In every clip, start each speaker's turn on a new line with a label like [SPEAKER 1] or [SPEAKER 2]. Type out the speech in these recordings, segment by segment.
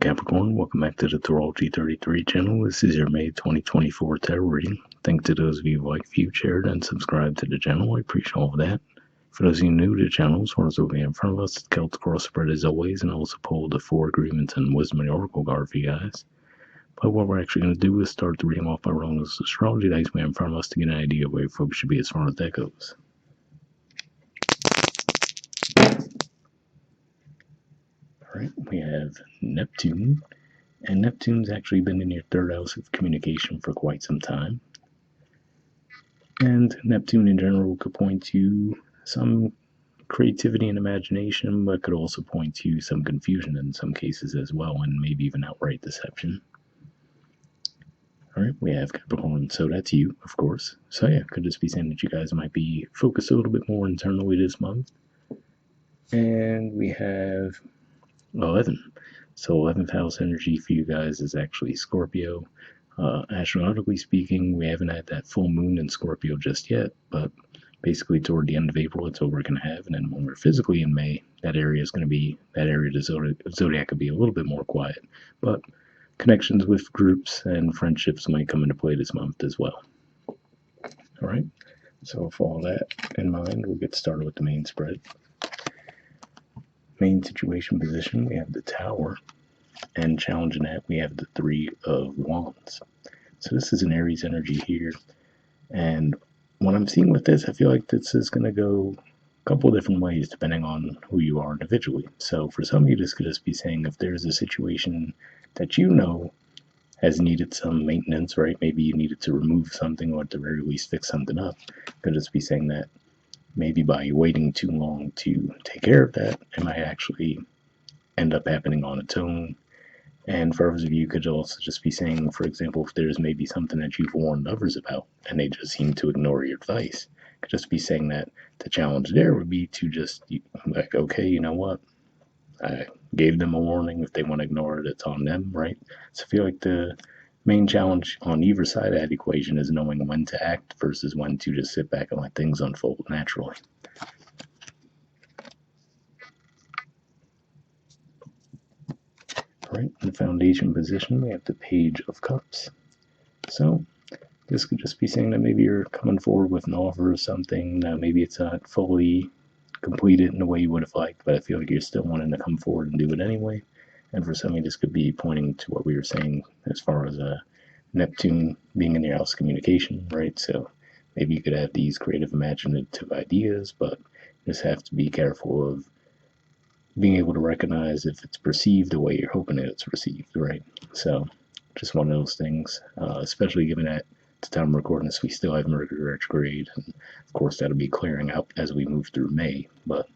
[SPEAKER 1] Capricorn, welcome back to the Astrology 33 channel. This is your May 2024 tarot reading. Thanks to those of you who like, viewed, shared, and subscribed to the channel. I appreciate all of that. For those of you new to the channel, as far as what we have in front of us, it's Celtic cross spread as always, and I also pulled the 4 agreements and wisdom and oracle card for you guys. But what we're actually going to do is start the reading off by rolling this astrology dice we have in front of us to get an idea of where folks should be as far as that goes. Alright, we have Neptune. And Neptune's actually been in your third house of communication for quite some time. And Neptune in general could point to some creativity and imagination, but could also point to some confusion in some cases as well, and maybe even outright deception. Alright, we have Capricorn, so that's you, of course. So yeah, could just be saying that you guys might be focused a little bit more internally this month. And we have 11. So 11th house energy for you guys is actually Scorpio. Astrologically speaking, we haven't had that full moon in Scorpio just yet, but basically toward the end of April, it's what we're going to have. And then when we're physically in May, that area is going to be, that area of the zodiac could be a little bit more quiet. But connections with groups and friendships might come into play this month as well. All right. So with all that in mind, we'll get started with the main spread. Main situation position, we have the Tower, and challenging that, we have the 3 of Wands. So this is an Aries energy here, and what I'm seeing with this, I feel like this is going to go a couple of different ways depending on who you are individually. So for some of you, this could just be saying if there's a situation that you know has needed some maintenance, right? Maybe you needed to remove something or at the very least fix something up. Could just be saying that maybe by waiting too long to take care of that, it might actually end up happening on its own. And for others of you, could also just be saying, for example, if there's maybe something that you've warned others about and they just seem to ignore your advice, could just be saying that the challenge there would be to just like, okay, you know what? I gave them a warning. If they want to ignore it, it's on them, right? So I feel like the main challenge on either side of that equation is knowing when to act versus when to just sit back and let things unfold naturally. Right, in the foundation position, we have the Page of Cups. So this could just be saying that maybe you're coming forward with an offer or something. Maybe it's not fully completed in the way you would have liked, but I feel like you're still wanting to come forward and do it anyway. And for some of you, this could be pointing to what we were saying as far as Neptune being in your house communication, right? So maybe you could have these creative, imaginative ideas, but you just have to be careful of being able to recognize if it's perceived the way you're hoping it's received, right? So just one of those things, especially given that the time I'm recording this, we still have Mercury retrograde, and of course that'll be clearing out as we move through May, but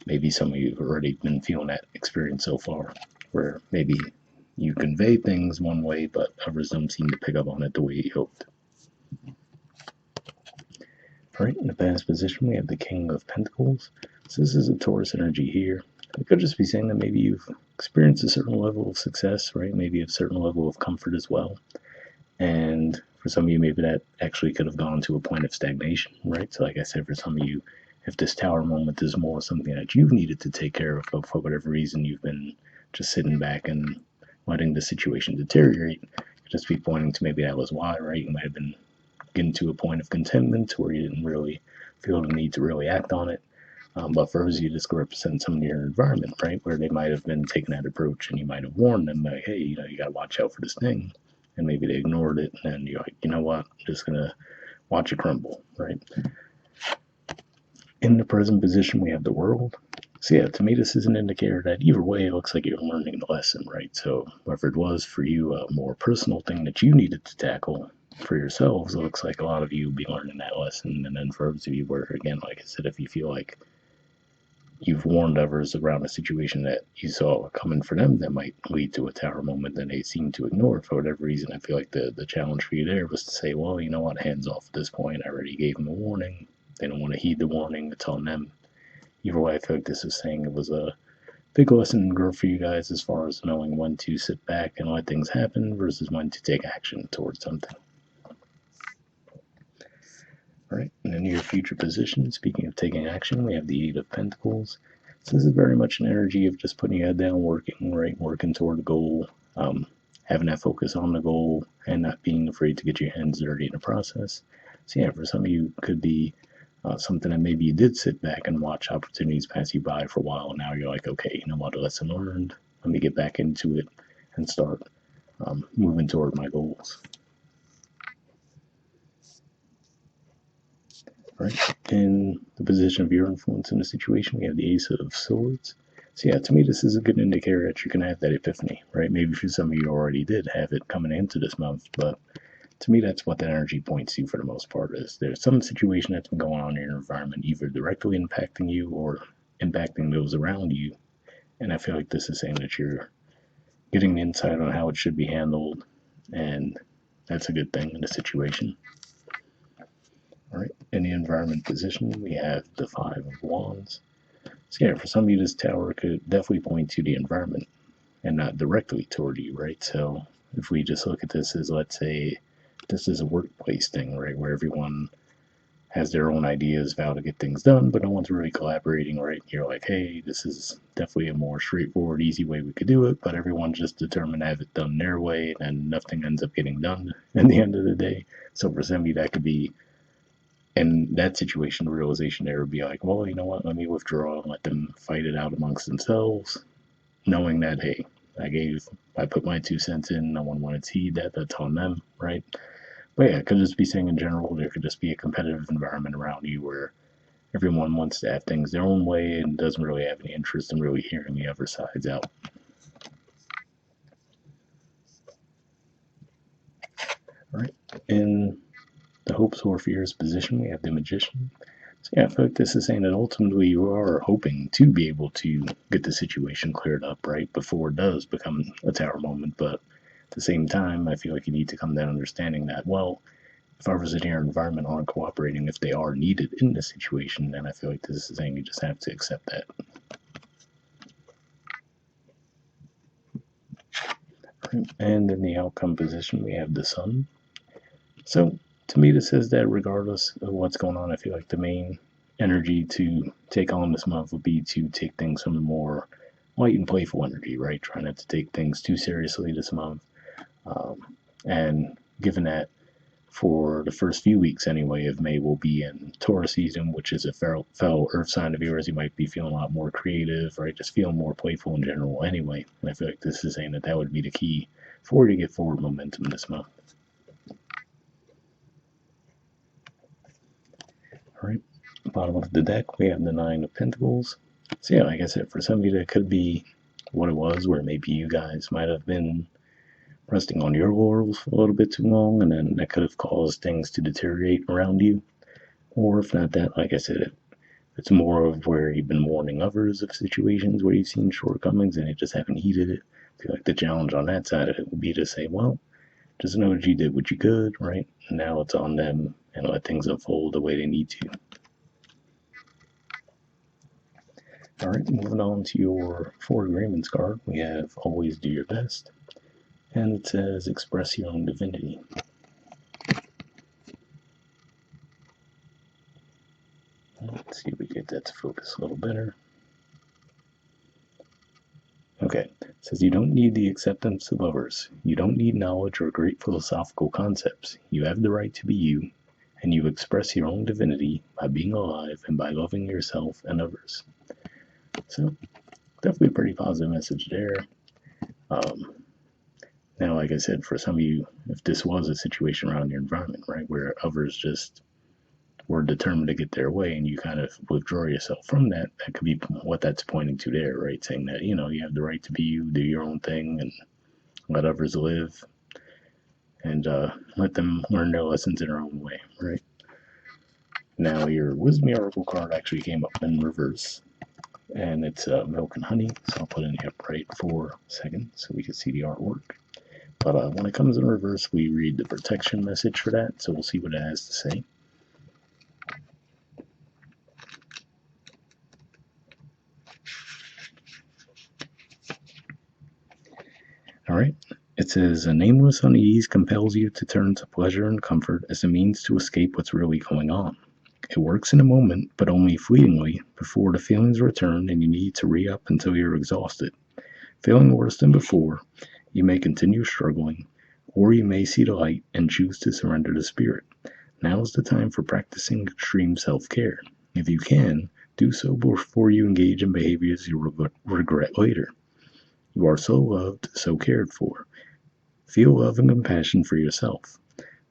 [SPEAKER 1] maybe some of you have already been feeling that experience so far, where maybe you convey things one way, but others don't seem to pick up on it the way you hoped. All right, in the past position, we have the King of Pentacles. So this is a Taurus energy here. It could just be saying that maybe you've experienced a certain level of success, right? Maybe a certain level of comfort as well. And for some of you, maybe that actually could have gone to a point of stagnation, right? So like I said, for some of you, if this Tower moment is more something that you've needed to take care of, but for whatever reason you've been just sitting back and letting the situation deteriorate, just be pointing to maybe that was why, right? You might have been getting to a point of contentment where you didn't really feel the need to really act on it. But for others, you just represent some of your environment, right? Where they might have been taking that approach and you might have warned them, like, hey, you got to watch out for this thing. And maybe they ignored it. And then you're like, you know what? I'm just going to watch it crumble, right? In the present position, we have the World. So yeah, to me, this is an indicator that either way, it looks like you're learning the lesson, right? So whether it was for you a more personal thing that you needed to tackle for yourselves, it looks like a lot of you will be learning that lesson. And then for others of you where, again, like I said, if you feel like you've warned others around a situation that you saw coming for them that might lead to a Tower moment that they seem to ignore for whatever reason, I feel like the challenge for you there was to say, well, you know what, hands off at this point. I already gave them a warning. They don't want to heed the warning. It's on them. Either way, I feel like this is saying it was a big lesson and growth for you guys as far as knowing when to sit back and let things happen versus when to take action towards something. All right, in the near future position, speaking of taking action, we have the 8 of Pentacles. So this is very much an energy of just putting your head down, working, right? Working toward a goal, having that focus on the goal, and not being afraid to get your hands dirty in the process. So yeah, for some of you, could be something that maybe you did sit back and watch opportunities pass you by for a while. And now you're like, okay, you know what, a lesson learned. Let me get back into it and start moving toward my goals. Right? In the position of your influence in the situation, we have the Ace of Swords. So yeah, to me, this is a good indicator that you're going to have that epiphany, right? Maybe for some of you already did have it coming into this month, but to me, that's what that energy points to for the most part. Is there's some situation that's been going on in your environment, either directly impacting you or impacting those around you, and I feel like this is saying that you're getting the insight on how it should be handled, and that's a good thing in the situation. All right, in the environment position, we have the Five of Wands. So yeah, for some of you, this tower could definitely point to the environment and not directly toward you, right? So if we just look at this as, let's say, this is a workplace thing, right, where everyone has their own ideas of how to get things done, but no one's really collaborating, right? You're like, hey, this is definitely a more straightforward, easy way we could do it, but everyone's just determined to have it done their way, and nothing ends up getting done at the end of the day. So for somebody, that could be, in that situation, the realization there would be like, well, you know what, let me withdraw and let them fight it out amongst themselves, knowing that, hey, I put my 2 cents in, no one wanted to heed that, that's on them, right? But yeah, it could just be saying in general, there could just be a competitive environment around you where everyone wants to have things their own way and doesn't really have any interest in really hearing the other sides out. All right. In the hopes or fears position, we have the Magician. So yeah, I feel like this is saying that ultimately you are hoping to be able to get the situation cleared up, right, before it does become a tower moment. But at the same time, I feel like you need to come to that understanding that, well, if others in your environment aren't cooperating, if they are needed in this situation, then I feel like this is saying you just have to accept that. Right. And in the outcome position, we have the Sun. So to me, this says that regardless of what's going on, I feel like the main energy to take on this month would be to take things from a more light and playful energy, right? Try not to take things too seriously this month. And given that for the first few weeks anyway of May will be in Taurus season, which is a fellow earth sign of yours, you might be feeling a lot more creative, right? Just feeling more playful in general anyway. And I feel like this is saying that that would be the key for you to get forward momentum this month. All right, bottom of the deck, we have the Nine of Pentacles. So yeah, like I said, for some of you, that could be what it was, where maybe you guys might have been resting on your laurels for a little bit too long, and then that could have caused things to deteriorate around you. Or if not that, like I said, it's more of where you've been warning others of situations where you've seen shortcomings and you just haven't heeded it. I feel like the challenge on that side of it would be to say, well, just know that you did what you could, right? And now it's on them, and let things unfold the way they need to. All right, moving on to your 4 agreements card, we have always do your best, and it says express your own divinity. Let's see if we get that to focus a little better. Okay, it says you don't need the acceptance of others. You don't need knowledge or great philosophical concepts. You have the right to be you, and you express your own divinity by being alive and by loving yourself and others. So, definitely a pretty positive message there. Now, like I said, for some of you, if this was a situation around your environment, right, where others just were determined to get their way and you kind of withdraw yourself from that, that could be what that's pointing to there, right? Saying that, you know, you have the right to be you, do your own thing, and let others live, and let them learn their lessons in their own way, right? Now, your Wisdom Oracle card actually came up in reverse, and it's milk and honey, so I'll put it in the upright for a second so we can see the artwork. But when it comes in reverse, we read the protection message for that, so we'll see what it has to say. All right. It says, a nameless unease compels you to turn to pleasure and comfort as a means to escape what's really going on. It works in a moment, but only fleetingly, before the feelings return and you need to re up until you're exhausted. Feeling worse than before, you may continue struggling, or you may see the light and choose to surrender to spirit. Now is the time for practicing extreme self care. If you can, do so before you engage in behaviors you regret later. You are so loved, so cared for. Feel love and compassion for yourself.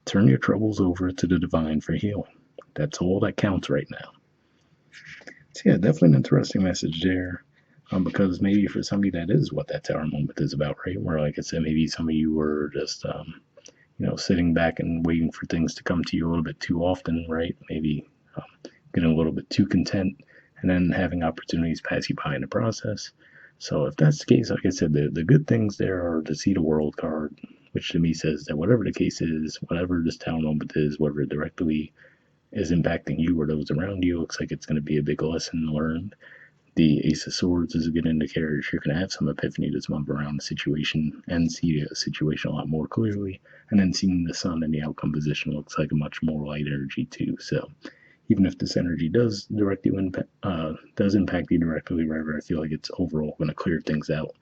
[SPEAKER 1] Turn your troubles over to the divine for healing. That's all that counts right now. So yeah, definitely an interesting message there. Because maybe for somebody that is what that tower moment is about, right? Where, like I said, maybe some of you were just, sitting back and waiting for things to come to you a little bit too often, right? Maybe getting a little bit too content and then having opportunities pass you by in the process. So if that's the case, like I said, the good things there are to see the world card, which to me says that whatever the case is, whatever this tower moment is, whatever directly is impacting you or those around you, looks like it's going to be a big lesson learned. The Ace of Swords is a good indicator that you're going to have some epiphany this month around the situation and see the situation a lot more clearly. And then seeing the Sun in the outcome position looks like a much more light energy too. So even if this energy does impact you directly, wherever, I feel like it's overall going to clear things out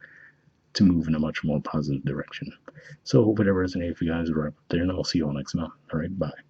[SPEAKER 1] to move in a much more positive direction. So I hope it resonated for you guys right up there, and I'll see you all next month. All right, bye.